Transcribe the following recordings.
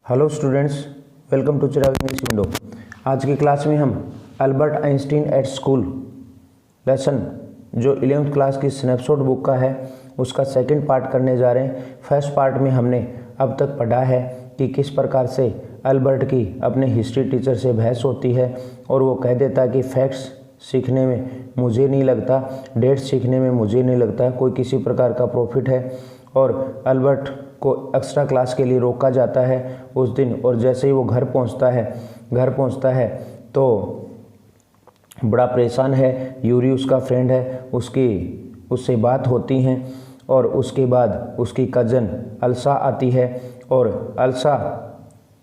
Hello students, welcome to Chirag English window. आज की class में हम Albert Einstein at school lesson जो 11th क्लास की स्नैपशॉट बुक का है उसका सेकंड पार्ट करने जा रहे हैं। फर्स्ट पार्ट में हमने अब तक पढ़ा है कि किस प्रकार से अल्बर्ट की अपने हिस्ट्री टीचर से बहस होती है और वो कह देता है कि फैक्ट्स सीखने में मुझे नहीं लगता, डेट्स सीखने में मुझे नहीं लगता कोई किसी प्रकार का प्रॉफिट है, और अल्बर्ट को एक्स्ट्रा क्लास के लिए रोका जाता है उस दिन। और जैसे ही वो घर पहुंचता है तो बड़ा परेशान है। यूरी उसका फ्रेंड है, उससे बात होती हैं और उसके बाद उसकी कज़न अल्सा आती है और अल्सा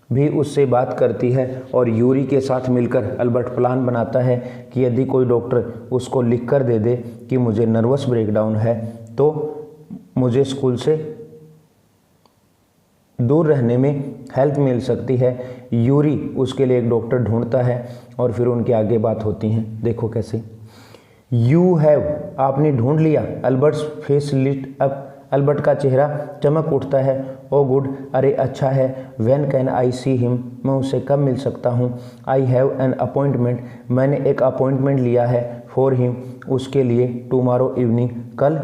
भी उससे बात करती है और यूरी के साथ मिलकर अल्बर्ट प्लान बनाता है कि यदि कोई डॉक्टर उसको लिख कर दे दे कि मुझे नर्वस ब्रेकडाउन है तो मुझे स्कूल से दूर रहने में हेल्प मिल सकती है। यूरी उसके लिए एक डॉक्टर ढूंढता है और फिर उनके आगे बात होती हैं। देखो कैसे। यू हैव, आपने ढूंढ लिया। Albert's face lit up, Albert का चेहरा चमक उठता है। ओ गुड, अरे अच्छा है। When can I see him, मैं उससे कब मिल सकता हूँ। आई हैव एन अपॉइंटमेंट, मैंने एक अपॉइंटमेंट लिया है। फॉर हिम, उसके लिए। टुमारो इवनिंग, कल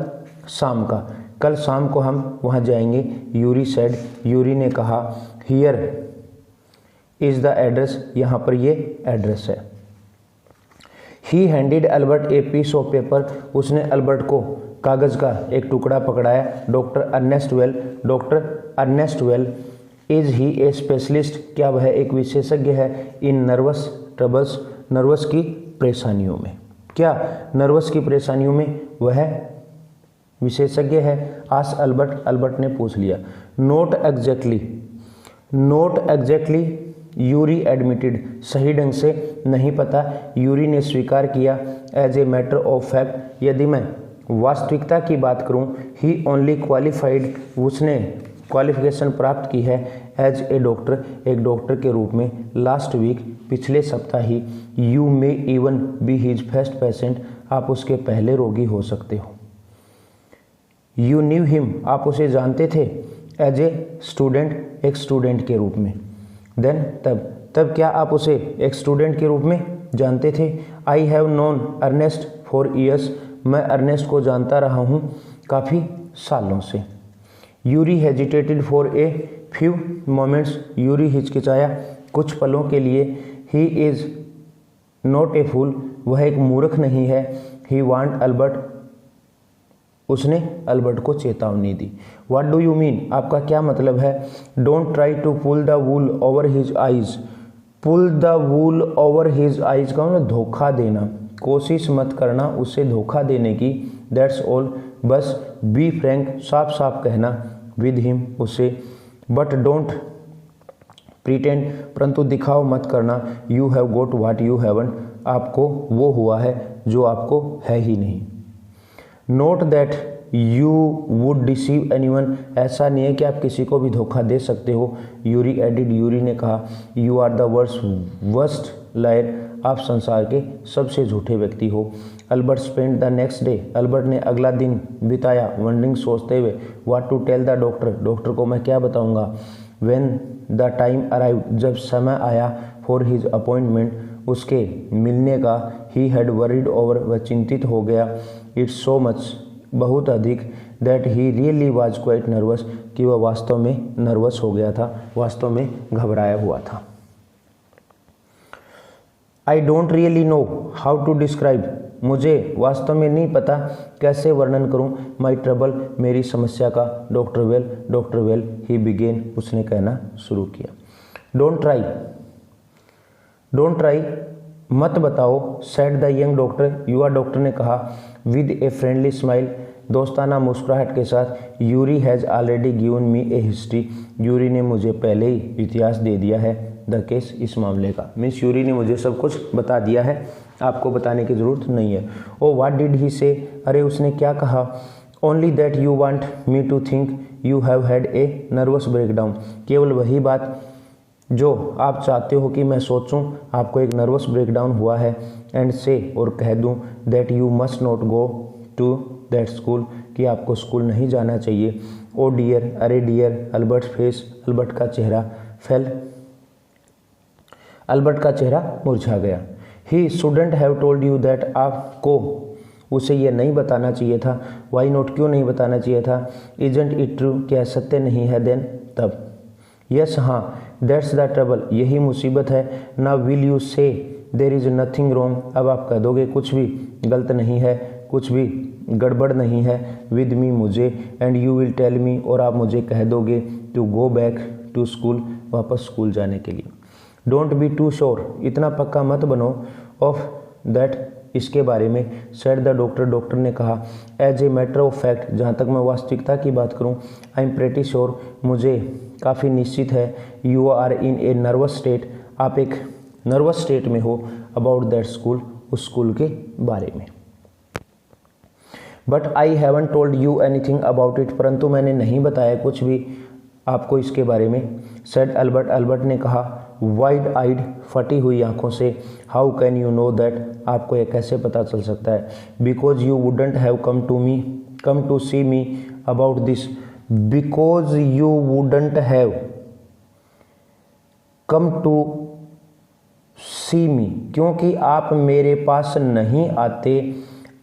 शाम को हम वहाँ जाएंगे। यूरी सेड, यूरी ने कहा। हियर इज़ द एड्रेस, यहाँ पर ये एड्रेस है। He handed Albert a piece of paper, उसने अल्बर्ट को कागज़ का एक टुकड़ा पकड़ाया। Doctor Ernest Weil is he a specialist, क्या वह एक विशेषज्ञ है। इन नर्वस ट्रबल्स, नर्वस की परेशानियों में। क्या नर्वस की परेशानियों में वह विशेषज्ञ है। आस अल्बर्ट ने पूछ लिया। नोट एग्जैक्टली यूरी एडमिटेड, सही ढंग से नहीं पता, यूरी ने स्वीकार किया। As a matter of fact, यदि मैं वास्तविकता की बात करूं, ही ओनली क्वालिफाइड, उसने क्वालिफिकेशन प्राप्त की है। एज ए डॉक्टर, एक डॉक्टर के रूप में। लास्ट वीक, पिछले सप्ताह ही। You may even be his first patient, आप उसके पहले रोगी हो सकते हो। यू न्यू हिम, आप उसे जानते थे। एज ए स्टूडेंट, एक स्टूडेंट के रूप में। देन, तब क्या आप उसे एक स्टूडेंट के रूप में जानते थे। I have known Ernest for years, मैं अर्नेस्ट को जानता रहा हूँ काफ़ी सालों से। Yuri hesitated for a few moments, Yuri हिचकिचाया कुछ पलों के लिए। ही इज़ नॉट ए फूल, वह एक मूर्ख नहीं है। ही वांट अल्बर्ट, उसने अल्बर्ट को चेतावनी दी। व्हाट डू यू मीन, आपका क्या मतलब है। Don't try to pull the wool over his eyes, pull the wool over his eyes का मतलब धोखा देना, कोशिश मत करना उसे धोखा देने की। दैट्स ऑल, बस। बी फ्रैंक, साफ साफ कहना। विद हिम, उसे। बट डोंट प्रिटेंड, परंतु दिखाओ मत करना। You have got what you haven't, आपको वो हुआ है जो आपको है ही नहीं। Note that you would deceive anyone, ऐसा नहीं है कि आप किसी को भी धोखा दे सकते हो। यूरी एडिड, यूरी ने कहा। You are the worst liar, आप संसार के सबसे झूठे व्यक्ति हो। Albert spend the next day, Albert ने अगला दिन बिताया वंडरिंग, सोचते हुए। What to tell the doctor, doctor को मैं क्या बताऊंगा। व्हेन द टाइम अराइव, जब समय आया। फॉर हिज अपॉइंटमेंट, उसके मिलने का। ही हैड वरीड ओवर, वह चिंतित हो गया। इट्स सो मच, बहुत अधिक। That he really was quite nervous, कि वह वास्तव में नर्वस हो गया था, वास्तव में घबराया हुआ था। I don't really know how to describe, मुझे वास्तव में नहीं पता कैसे वर्णन करूं। माई ट्रबल, मेरी समस्या का। डॉक्टर वेल, ही बिगेन, उसने कहना शुरू किया। डोंट ट्राई, मत बताओ। सेड द यंग डॉक्टर, युवा डॉक्टर ने कहा। विद ए फ्रेंडली स्माइल, दोस्ताना मुस्कुराहट के साथ। Yuri has already given me A history, Yuri ने मुझे पहले ही इतिहास दे दिया है। द केस, इस मामले का। मीन्स यूरी ने मुझे सब कुछ बता दिया है, आपको बताने की ज़रूरत नहीं है। ओ व्हाट डिड ही से, अरे उसने क्या कहा। Only that you want me to think you have had a nervous breakdown, केवल वही बात जो आप चाहते हो कि मैं सोचूं आपको एक नर्वस ब्रेकडाउन हुआ है। एंड से, और कह दूं, that you must not go to that school, कि आपको स्कूल नहीं जाना चाहिए। ओ डियर, अरे डियर। अल्बर्ट फेस, अल्बर्ट का चेहरा फेल। अल्बर्ट का चेहरा मुरझा गया। He shouldn't have told you that, आपको उसे यह नहीं बताना चाहिए था। वाई नॉट, क्यों नहीं बताना चाहिए था। इजंट इट ट्रू, क्या सत्य नहीं है। देन, तब। यस, हाँ। दैट्स द ट्रबल, यही मुसीबत है। नाउ विल यू से देर इज नथिंग रॉन्ग, अब आप कह दोगे कुछ भी गलत नहीं है, कुछ भी गड़बड़ नहीं है। विद मी, मुझे। And you will tell me, और आप मुझे कह दोगे to go back to school, वापस स्कूल जाने के लिए। डोंट बी टू श्योर, इतना पक्का मत बनो। ऑफ दैट, इसके बारे में। सेड द डॉक्टर, डॉक्टर ने कहा। As a matter of fact, जहाँ तक मैं वास्तविकता की बात करूँ, आई एम प्रेटी श्योर, मुझे काफ़ी निश्चित है। You are in a nervous state, आप एक नर्वस स्टेट में हो। अबाउट दैट स्कूल, उस स्कूल के बारे में। But I haven't told you anything about it, परंतु मैंने नहीं बताया कुछ भी आपको इसके बारे में। सेड अल्बर्ट, अल्बर्ट ने कहा। वाइड आइड, फटी हुई आंखों से। How can you know that, आपको यह कैसे पता चल सकता है। Because you wouldn't have come to see me about this. Because you wouldn't have come to see me, क्योंकि आप मेरे पास नहीं आते।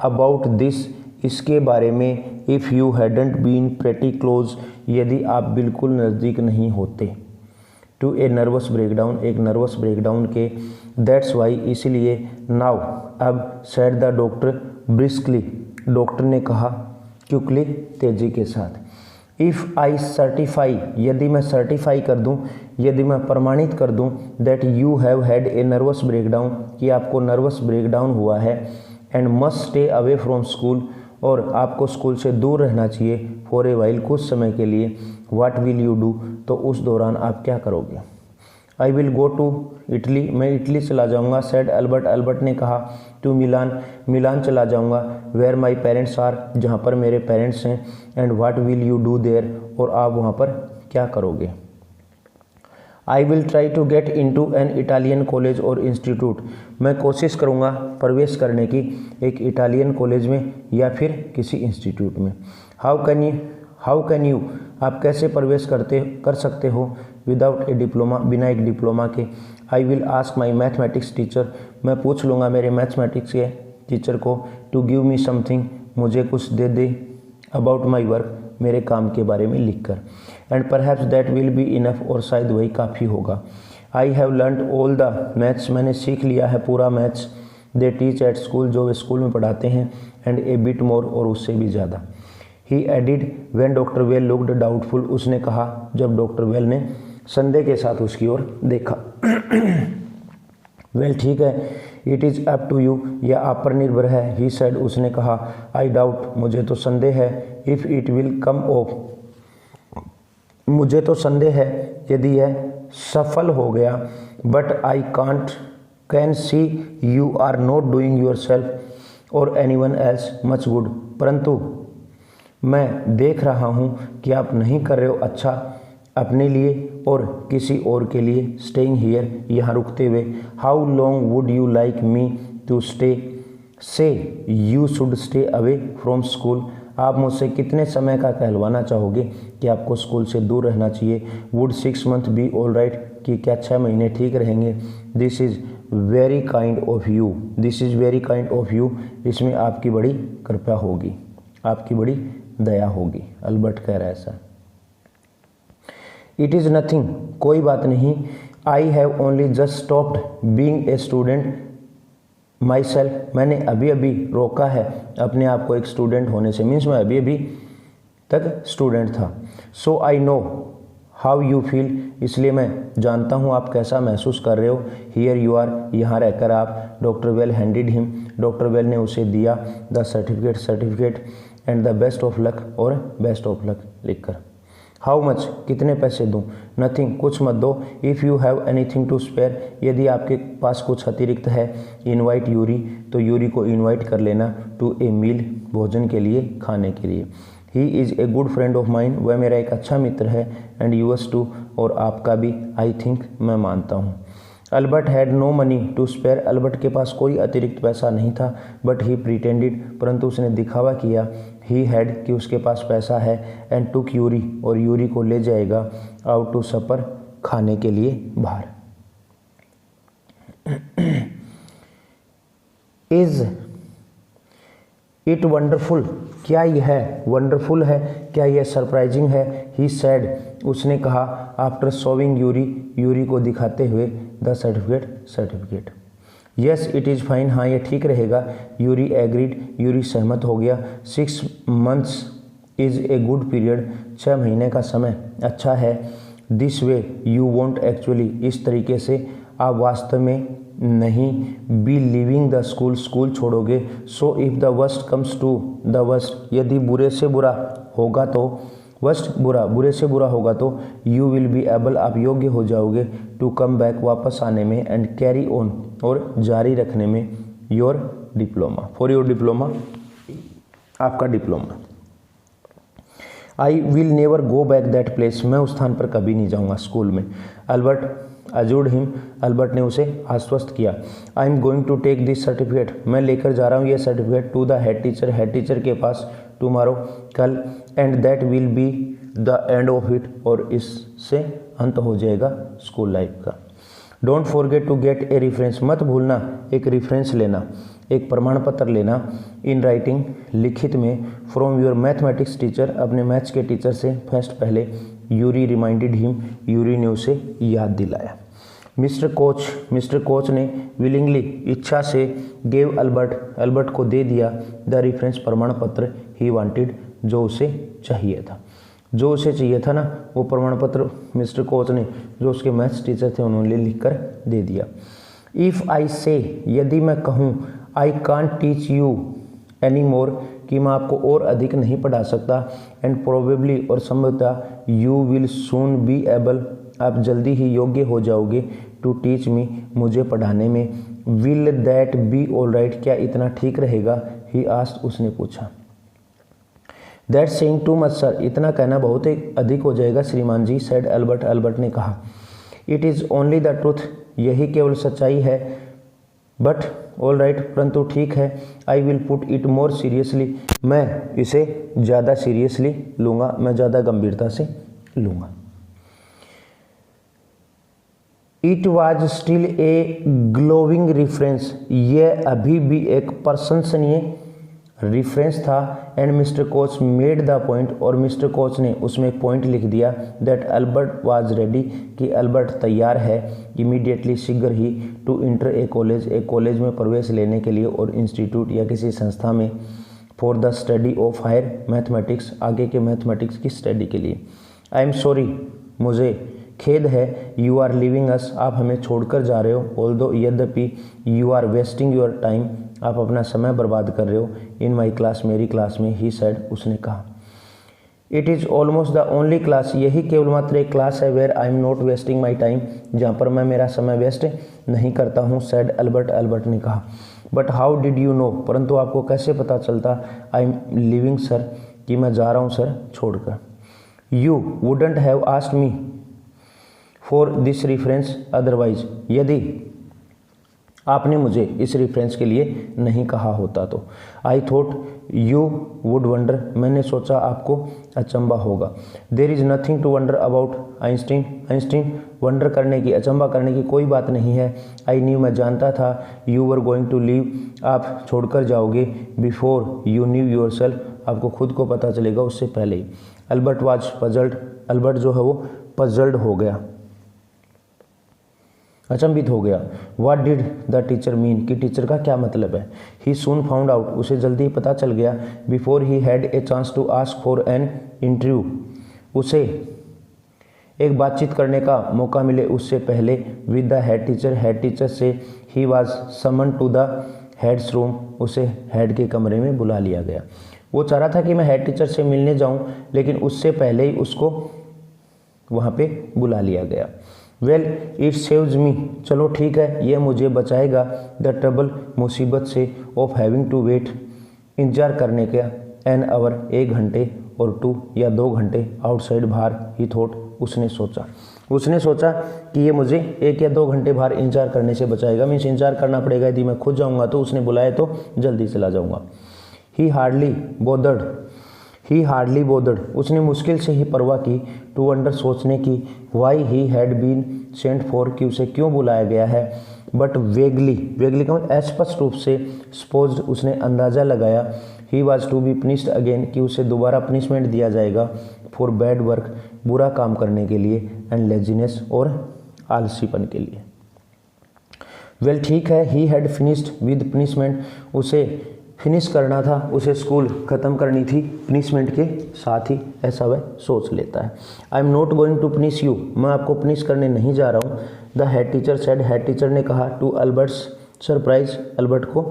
अबाउट दिस, इसके बारे में। If you hadn't been pretty close, यदि आप बिल्कुल नज़दीक नहीं होते। टू ए नर्वस ब्रेकडाउन, एक नर्वस ब्रेकडाउन के। दैट्स वाई, इसलिए। नाउ, अब। Said the doctor briskly, doctor ने कहा क्विकली, तेजी के साथ। इफ़ आई सर्टिफाई, यदि मैं सर्टिफाई कर दूं, यदि मैं प्रमाणित कर दूं that you have had a nervous breakdown, कि आपको नर्वस ब्रेकडाउन हुआ है। And must stay away from school, और आपको स्कूल से दूर रहना चाहिए। फॉर ए वाइल, कुछ समय के लिए। व्हाट विल यू डू, तो उस दौरान आप क्या करोगे। I will go to Italy, मैं इटली चला जाऊंगा। सेड अल्बर्ट, अल्बर्ट ने कहा। टू मिलान, मिलान चला जाऊंगा। वेयर माई पेरेंट्स आर, जहाँ पर मेरे पेरेंट्स हैं। And what will you do there, और आप वहाँ पर क्या करोगे। I will try to get into an Italian college और इंस्टीट्यूट, मैं कोशिश करूँगा प्रवेश करने की एक इटालियन कॉलेज में या फिर किसी इंस्टीट्यूट में। हाउ कैन यू, आप कैसे प्रवेश कर सकते हो। विदाउट ए डिप्लोमा, बिना एक डिप्लोमा के। I will ask my mathematics teacher, मैं पूछ लूँगा मेरे मैथमेटिक्स के टीचर को। टू गिव मी समथिंग, मुझे कुछ दे दे। अबाउट माई वर्क, मेरे काम के बारे में लिखकर। And perhaps that will be enough, और शायद वही काफ़ी होगा। I have learned all the maths, मैंने सीख लिया है पूरा maths. They teach at school, जो वे स्कूल में पढ़ाते हैं। एंड ए बिट मोर, और उससे भी ज़्यादा। He added when doctor Well looked doubtful, उसने कहा जब डॉक्टर वेल ने संदेह के साथ उसकी ओर देखा। वेल, ठीक है। It is up to you, यह आप पर निर्भर है। ही सेड, उसने कहा। आई डाउट, मुझे तो संदेह है। If it will come off, मुझे तो संदेह है यदि यह सफल हो गया। But I can see you are not doing yourself और एनीवन एल्स मच गुड, परंतु मैं देख रहा हूँ कि आप नहीं कर रहे हो अच्छा अपने लिए और किसी और के लिए। स्टेइंग हियर, यहाँ रुकते हुए। How long would you like me to stay. Say you should stay away from school, आप मुझसे कितने समय का कहलवाना चाहोगे कि आपको स्कूल से दूर रहना चाहिए। Would 6 month be all right, कि क्या 6 महीने ठीक रहेंगे। This is very kind of you, this is very kind of you, इसमें आपकी बड़ी कृपा होगी, आपकी बड़ी दया होगी। अल्बर्ट कह रहा है ऐसा। इट इज़ नथिंग, कोई बात नहीं। I have only just stopped being a student my self, मैंने अभी अभी रोका है अपने आप को एक स्टूडेंट होने से। मीन्स मैं अभी अभी तक स्टूडेंट था। So I know how you feel, इसलिए मैं जानता हूँ आप कैसा महसूस कर रहे हो। हियर यू आर, यहाँ रहकर आप। Doctor Well handed him, doctor Well ने उसे दिया the certificate and the best of luck, और बेस्ट ऑफ लक लिखकर। हाउ मच, कितने पैसे दूँ। नथिंग, कुछ मत दो। If you have anything to spare, यदि आपके पास कुछ अतिरिक्त है। इनवाइट यूरी, तो यूरी को इनवाइट कर लेना। टू ए मील, भोजन के लिए, खाने के लिए। He is a good friend of mine, वह मेरा एक अच्छा मित्र है। एंड यूअर्स टू, और आपका भी। आई थिंक, मैं मानता हूँ। Albert had no money to spare, Albert के पास कोई अतिरिक्त पैसा नहीं था। बट ही प्रिटेंडेड, परंतु उसने दिखावा किया। ही हैड, कि उसके पास पैसा है। एंड टुक यूरी, और यूरी को ले जाएगा। आउट टू सपर, खाने के लिए बाहर। इज इट वंडरफुल, क्या यह वंडरफुल है, क्या यह सरप्राइजिंग है। ही सैड, उसने कहा। आफ्टर शोविंग यूरी, यूरी को दिखाते हुए the certificate. Yes it is fine, हाँ ये ठीक रहेगा। यूरी एग्रीड, यूरी सहमत हो गया। 6 months is a good period, 6 महीने का समय अच्छा है। This way you won't actually, इस तरीके से आप वास्तव में नहीं be leaving the school, school छोड़ोगे। So if the worst comes to the worst, यदि बुरे से बुरा होगा तो बुरे से बुरा होगा तो यू विल बी एबल, आप योग्य हो जाओगे टू कम बैक, वापस आने में, एंड कैरी ऑन, और जारी रखने में, your diploma, for your diploma, आपका diploma. I will never go back that place, मैं उस स्थान पर कभी नहीं जाऊंगा, स्कूल में। अल्बर्ट अजूर्ड हिम, अल्बर्ट ने उसे आश्वस्त किया। I am going to take this certificate, मैं लेकर जा रहा हूँ ये certificate to the head teacher के पास, टुमारो, कल, and that will be the end of it, और इससे अंत हो जाएगा स्कूल लाइफ का। Don't forget to get a reference, मत भूलना एक रेफरेंस लेना, एक प्रमाण पत्र लेना। इन राइटिंग, लिखित में, फ्रॉम योर मैथमेटिक्स टीचर, अपने मैथ्स के टीचर से फर्स्ट पहले। यूरी रिमाइंडेड हिम, यूरी ने उसे याद दिलाया। मिस्टर कोच ने विलिंगली, इच्छा से, गेव अल्बर्ट को दे दिया द रेफरेंस, प्रमाण पत्र, ही वांटेड, जो उसे चाहिए था ना, वो प्रमाण पत्र मिस्टर कोच ने, जो उसके मैथ्स टीचर थे, उन्होंने लिखकर दे दिया। इफ़ आई से, यदि मैं कहूँ, I can't teach you any more, कि मैं आपको और अधिक नहीं पढ़ा सकता, एंड प्रोबेबली, और संभवतः, you will soon be able, आप जल्दी ही योग्य हो जाओगे, टू टीच मी, मुझे पढ़ाने में। Will that be all right, क्या इतना ठीक रहेगा। ही आस्क्ड, उसने पूछा। That saying too much sir, इतना कहना बहुत ही अधिक हो जाएगा श्रीमान जी, सेड अल्बर्ट ने कहा। It is only the truth, यही केवल सच्चाई है। बट ऑल राइट, परंतु ठीक है। I will put it more seriously, मैं इसे ज़्यादा सीरियसली लूँगा, मैं ज़्यादा गंभीरता से लूँगा। It was still a glowing reference, यह अभी भी एक प्रशंसनीय रेफरेंस था। And mister coach made the point, और मिस्टर कोच ने उसमें एक पॉइंट लिख दिया, दैट अल्बर्ट वाज रेडी, कि अल्बर्ट तैयार है, इमीडिएटली, शीघ्र ही, टू इंटर ए कॉलेज, एक कॉलेज में प्रवेश लेने के लिए, और इंस्टीट्यूट या किसी संस्था में, for the study of higher mathematics, आगे के मैथमेटिक्स की स्टडी के लिए। आई एम सॉरी, मुझे खेद है। यू आर लिविंग अस, आप हमें छोड़कर जा रहे हो। ऑल्दो, यद्यपि, you are wasting your time, आप अपना समय बर्बाद कर रहे हो। इन माई क्लास, मेरी क्लास में। ही सेड, उसने कहा। It is almost the only class, यही केवल मात्र एक क्लास है, where I am not wasting my time, जहाँ पर मैं मेरा समय वेस्ट नहीं करता हूँ, सेड अल्बर्ट ने कहा। But how did you know, परंतु आपको कैसे पता चलता, आई एम लिविंग सर, कि मैं जा रहा हूँ सर, छोड़कर। You wouldn't have asked me for this reference otherwise, यदि आपने मुझे इस रेफरेंस के लिए नहीं कहा होता तो। I thought you would wonder, मैंने सोचा आपको अचंबा होगा। There is nothing to wonder about Einstein, wonder करने की, अचंबा करने की कोई बात नहीं है। आई न्यू, मैं जानता था। You were going to leave, आप छोड़कर जाओगे। Before you knew yourself, आपको खुद को पता चलेगा उससे पहले ही। अल्बर्ट वाज पजल्ड, अल्बर्ट जो है वो पजल्ड हो गया, अचंभित हो गया। What did the teacher mean, कि टीचर का क्या मतलब है। ही सून फाउंड आउट, उसे जल्दी ही पता चल गया। Before he had a chance to ask for an interview, उसे एक बातचीत करने का मौका मिले उससे पहले, विद द हेड टीचर से। He was summon to the head's room, उसे हेड के कमरे में बुला लिया गया। वो चाह रहा था कि मैं हेड टीचर से मिलने जाऊं, लेकिन उससे पहले ही उसको वहाँ पे बुला लिया गया। वेल इट सेव्स मी, चलो ठीक है, ये मुझे बचाएगा, द ट्रबल, मुसीबत से, ऑफ हैविंग टू वेट, इंतजार करने का, एन आवर, 1 घंटे, और 2 या 2 घंटे, आउटसाइड, बाहर। ही थॉट, उसने सोचा कि ये मुझे 1 या 2 घंटे बाहर इंतजार करने से बचाएगा, मीन्स इंतजार करना पड़ेगा, यदि मैं खुद जाऊँगा तो उसने बुलाया तो जल्दी चला जाऊँगा। ही हार्डली बोदर्ड, ही हार्डली बोदर्ड, उसने मुश्किल से ही परवाह की, टू अंडर सोचने की, why he had been sent for, कि उसे क्यों बुलाया गया है, बट वेगली, वेगली का मतलब अस्पष्ट रूप से, सपोज्ड उसने अंदाज़ा लगाया, he was to be punished again, कि उसे दोबारा पनिशमेंट दिया जाएगा, फॉर बैड वर्क, बुरा काम करने के लिए, एंड लेजीनेस, और आलसीपन के लिए। वेल ठीक है, he had finished with punishment, उसे फिनिश करना था, उसे स्कूल ख़त्म करनी थी पनिशमेंट के साथ ही, ऐसा वह सोच लेता है। I am not going to punish you, मैं आपको पनिश करने नहीं जा रहा हूँ। The head teacher said, head teacher ने कहा, टू अल्बर्ट्स सरप्राइज, अल्बर्ट को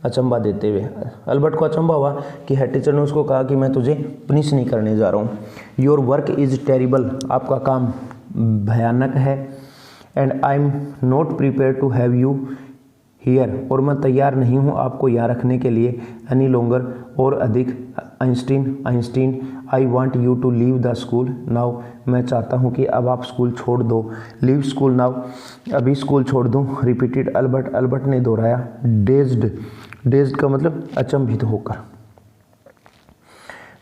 अचंबा देते हुए। अल्बर्ट को अचंबा हुआ कि हेड टीचर ने उसको कहा कि मैं तुझे पनिश नहीं करने जा रहा हूँ। योर वर्क इज़ टेरिबल, आपका काम भयानक है, and I am not prepare to have you here, और मैं तैयार नहीं हूँ आपको यहाँ रखने के लिए, एनी लॉन्गर, और अधिक। Einstein, I want you to leave the school now, मैं चाहता हूँ कि अब आप स्कूल छोड़ दो। लीव स्कूल नाउ, अभी स्कूल छोड़ दूँ। रिपीटेड अल्बर्ट, अल्बर्ट ने दोहराया। डेज्ड, डेज्ड का मतलब अचंभित होकर।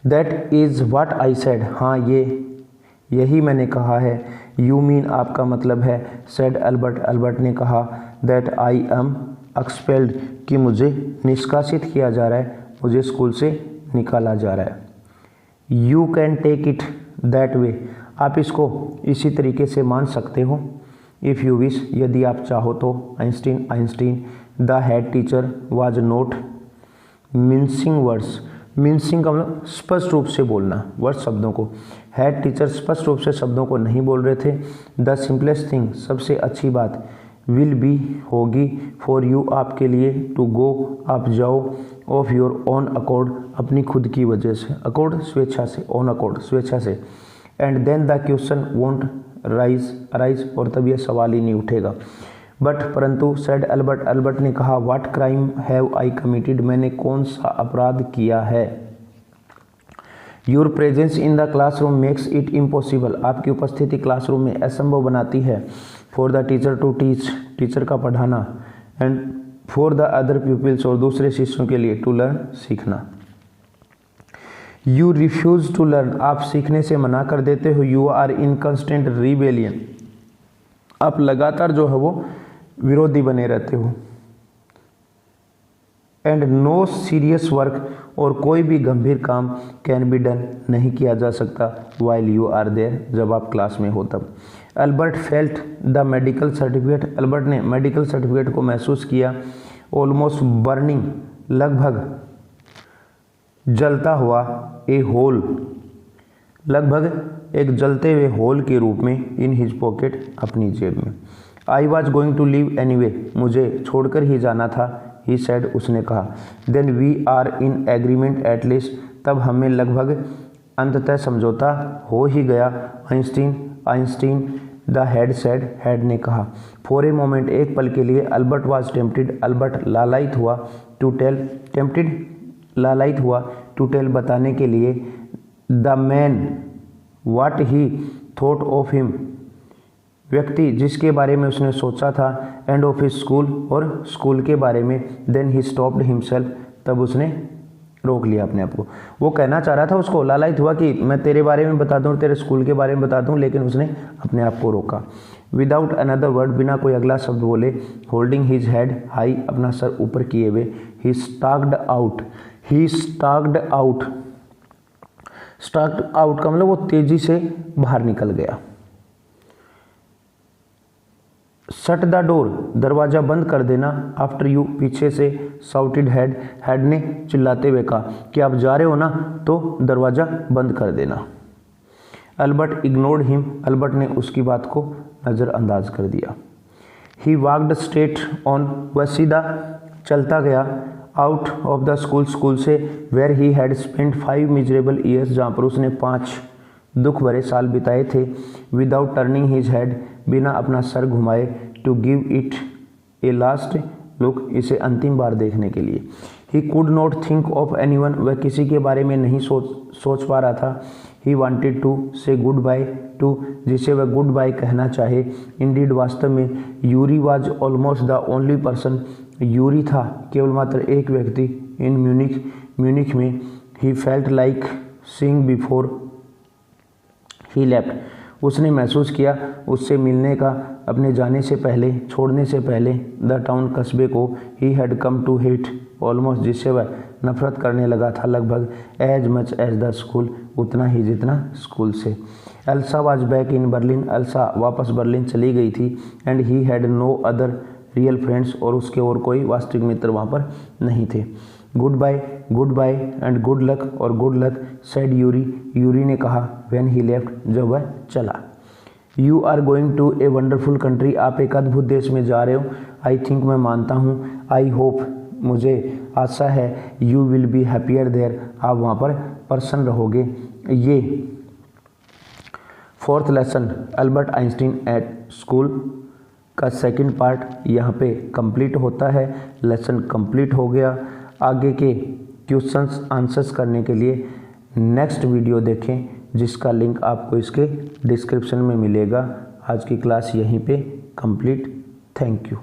That is what I said, हाँ यही मैंने कहा है। यू मीन, आपका मतलब है। सेड अल्बर्ट, अल्बर्ट ने कहा। दैट आई एम एक्सपेल्ड, कि मुझे निष्कासित किया जा रहा है, मुझे स्कूल से निकाला जा रहा है। You can take it that way, आप इसको इसी तरीके से मान सकते हो। इफ़ यू विश, यदि आप चाहो तो। Einstein, the head teacher was not mincing words, mincing का मतलब स्पष्ट रूप से बोलना, वर्ड शब्दों को। हेड टीचर स्पष्ट रूप से शब्दों को नहीं बोल रहे थे। द सिंपलेस्ट थिंग, सबसे अच्छी बात, विल बी, होगी, फॉर यू, आपके लिए, टू गो, आप जाओ, ऑफ योर ओन अकॉर्ड, अपनी खुद की वजह से, अकॉर्ड स्वेच्छा से, ओन अकॉर्ड स्वेच्छा से, and then the question won't arise, और तब यह सवाल ही नहीं उठेगा। बट परंतु, सेड अल्बर्ट, अल्बर्ट ने कहा, what crime have I committed, मैंने कौन सा अपराध किया है। Your presence in the classroom makes it impossible, आपकी उपस्थिति क्लासरूम में असंभव बनाती है। For the teacher to teach, teacher का पढ़ाना, and for the other peoples, और दूसरे शिष्यों के लिए, टू लर्न, सीखना। यू रिफ्यूज टू लर्न, आप सीखने से मना कर देते हो। You are in constant rebellion, आप लगातार जो है वो विरोधी बने रहते हो। एंड नो सीरियस वर्क, और कोई भी गंभीर काम, कैन बी डन, नहीं किया जा सकता, वाइल यू आर देयर, जब आप क्लास में हो तब। Albert felt the medical certificate, Albert ने मेडिकल सर्टिफिकेट को महसूस किया। ऑलमोस्ट बर्निंग, लगभग जलता हुआ, ए होल, लगभग एक जलते हुए होल के रूप में, इन हिज पॉकेट, अपनी जेब में। I was going to leave anyway, मुझे छोड़कर ही जाना था। ही सेड, उसने कहा। Then we are in agreement at least, तब हमें लगभग अंततः समझौता हो ही गया। Einstein, the head said, head ने कहा। फॉर ए मोमेंट, एक पल के लिए, अल्बर्ट वॉज टेम्प्टेड, अल्बर्ट लालायित हुआ, टू टेल, टेम्प्टेड, लालायित हुआ, टू टेल, बताने के लिए, the man what he thought of him, व्यक्ति जिसके बारे में उसने सोचा था, एंड ऑफ हिज स्कूल, और स्कूल के बारे में। देन ही स्टॉप्ड हिमसेल्फ, तब उसने रोक लिया अपने आप को। वो कहना चाह रहा था, उसको लालायित हुआ कि मैं तेरे बारे में बता दूं, तेरे स्कूल के बारे में बता दूं, लेकिन उसने अपने आप को रोका। विदाउट अनदर वर्ड, बिना कोई अगला शब्द बोले, होल्डिंग हिज हेड हाई, अपना सर ऊपर किए हुए, ही स्टाग्ड आउट, ही स्टाग्ड आउट, स्टाग्ड आउट का मतलब वो तेजी से बाहर निकल गया। शट द डोर, दरवाजा बंद कर देना। आफ्टर यू, पीछे से। साउटेड हेड, हेड ने चिल्लाते हुए कहा कि आप जा रहे हो ना, तो दरवाजा बंद कर देना। अल्बर्ट इग्नोर्ड हिम, अल्बर्ट ने उसकी बात को नज़रअंदाज कर दिया। ही वॉकड स्ट्रेट ऑन, वह सीधा चलता गया। Out of the school, school से। Where he had spent 5 miserable years, जहाँ पर उसने 5 दुख भरे साल बिताए थे। विदाउट टर्निंग हिज हेड, बिना अपना सर घुमाए। To give it a last look, इसे अंतिम बार देखने के लिए। He could not think of anyone, वह किसी के बारे में नहीं सोच पा रहा था। ही वांटेड टू से गुड बाय टू, जिसे वह गुड बाय कहना चाहे। इंडीड, वास्तव में। Yuri was almost the only person, Yuri था केवल मात्र एक व्यक्ति। इन म्यूनिख, म्यूनिख में। He felt like seeing before he left, उसने महसूस किया उससे मिलने का अपने जाने से पहले, छोड़ने से पहले, द टाउन कस्बे को, he had come to hate almost, जिससे वह नफरत करने लगा था लगभग, as much as the school, उतना ही जितना स्कूल से। Elsa was back in Berlin, Elsa वापस बर्लिन चली गई थी, and he had no other real friends, और उसके और कोई वास्तविक मित्र वहाँ पर नहीं थे। Goodbye and good luck, और good luck said Yuri, Yuri ने कहा, व्हेन ही लेफ्ट, जब वह चला। You are going to a wonderful country, आप एक अद्भुत देश में जा रहे हो। आई थिंक, मैं मानता हूँ, आई होप, मुझे आशा है, you will be happier there, आप वहाँ पर प्रसन्न रहोगे। ये fourth lesson Albert Einstein at school का सेकंड पार्ट यहाँ पे कंप्लीट होता है। लेसन कंप्लीट हो गया। आगे के क्वेश्चंस आंसर्स करने के लिए नेक्स्ट वीडियो देखें, जिसका लिंक आपको इसके डिस्क्रिप्शन में मिलेगा। आज की क्लास यहीं पे कंप्लीट। Thank you.